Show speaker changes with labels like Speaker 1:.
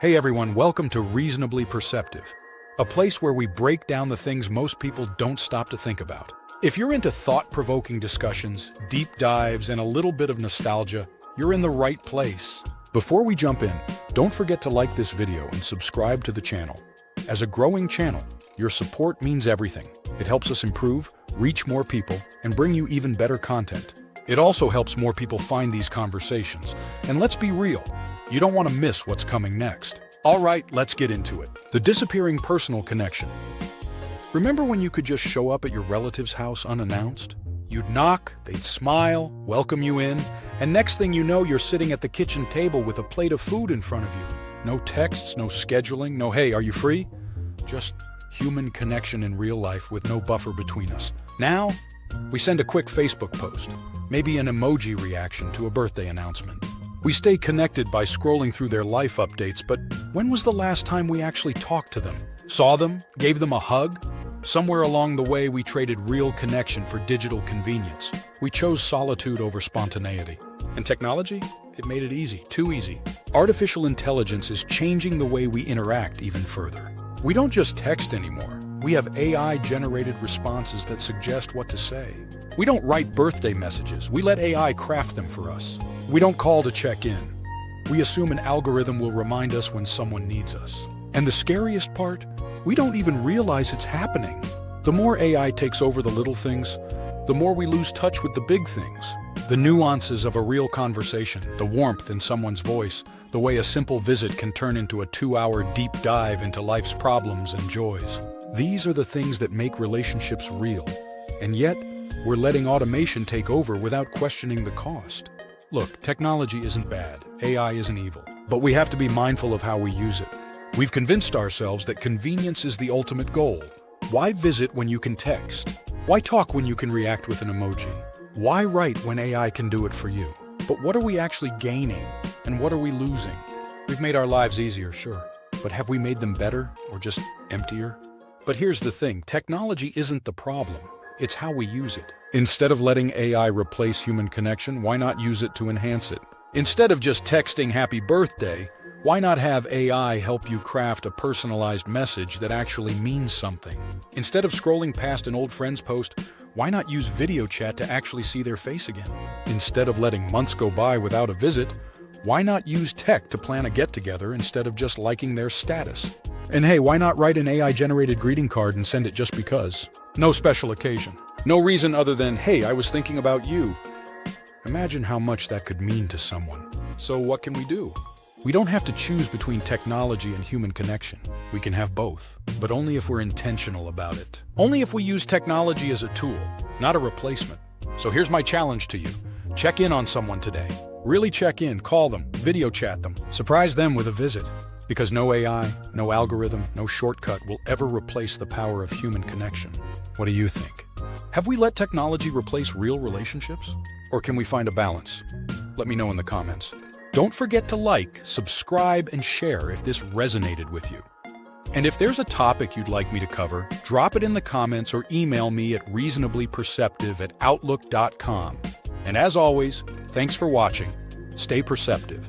Speaker 1: Hey everyone, welcome to Reasonably Perceptive, a place where we break down the things most people don't stop to think about. If you're into thought-provoking discussions, deep dives, and a little bit of nostalgia, you're in the right place. Before we jump in, don't forget to like this video and subscribe to the channel. As a growing channel, your support means everything. It helps us improve, reach more people, and bring you even better content. It also helps more people find these conversations. And let's be real, you don't want to miss what's coming next. All right, let's get into it. The disappearing personal connection. Remember when you could just show up at your relative's house unannounced? You'd knock, they'd smile, welcome you in, and next thing you know, you're sitting at the kitchen table with a plate of food in front of you. No texts, no scheduling, no "hey, are you free?" Just human connection in real life with no buffer between us. Now, we send a quick Facebook post, maybe an emoji reaction to a birthday announcement. We stay connected by scrolling through their life updates, but when was the last time we actually talked to them? Saw them? Gave them a hug? Somewhere along the way, we traded real connection for digital convenience. We chose solitude over spontaneity. And technology? It made it easy, too easy. Artificial intelligence is changing the way we interact even further. We don't just text anymore. We have AI-generated responses that suggest what to say. We don't write birthday messages. We let AI craft them for us. We don't call to check in. We assume an algorithm will remind us when someone needs us. And the scariest part? We don't even realize it's happening. The more AI takes over the little things, the more we lose touch with the big things. The nuances of a real conversation, the warmth in someone's voice, the way a simple visit can turn into a 2-hour deep dive into life's problems and joys. These are the things that make relationships real. And yet, we're letting automation take over without questioning the cost. Look, technology isn't bad, AI isn't evil, but we have to be mindful of how we use it. We've convinced ourselves that convenience is the ultimate goal. Why visit when you can text? Why talk when you can react with an emoji? Why write when AI can do it for you? But what are we actually gaining, and what are we losing? We've made our lives easier, sure, but have we made them better or just emptier? But here's the thing, technology isn't the problem. It's how we use it. Instead of letting AI replace human connection, why not use it to enhance it? Instead of just texting happy birthday, why not have AI help you craft a personalized message that actually means something? Instead of scrolling past an old friend's post, why not use video chat to actually see their face again? Instead of letting months go by without a visit, why not use tech to plan a get-together instead of just liking their status? And hey, why not write an AI-generated greeting card and send it just because? No special occasion. No reason other than, hey, I was thinking about you. Imagine how much that could mean to someone. So what can we do? We don't have to choose between technology and human connection. We can have both, but only if we're intentional about it. Only if we use technology as a tool, not a replacement. So here's my challenge to you. Check in on someone today. Really check in, call them, video chat them, surprise them with a visit. Because no AI, no algorithm, no shortcut will ever replace the power of human connection. What do you think? Have we let technology replace real relationships? Or can we find a balance? Let me know in the comments. Don't forget to like, subscribe, and share if this resonated with you. And if there's a topic you'd like me to cover, drop it in the comments or email me at reasonablyperceptive@outlook.com. And as always, thanks for watching. Stay perceptive.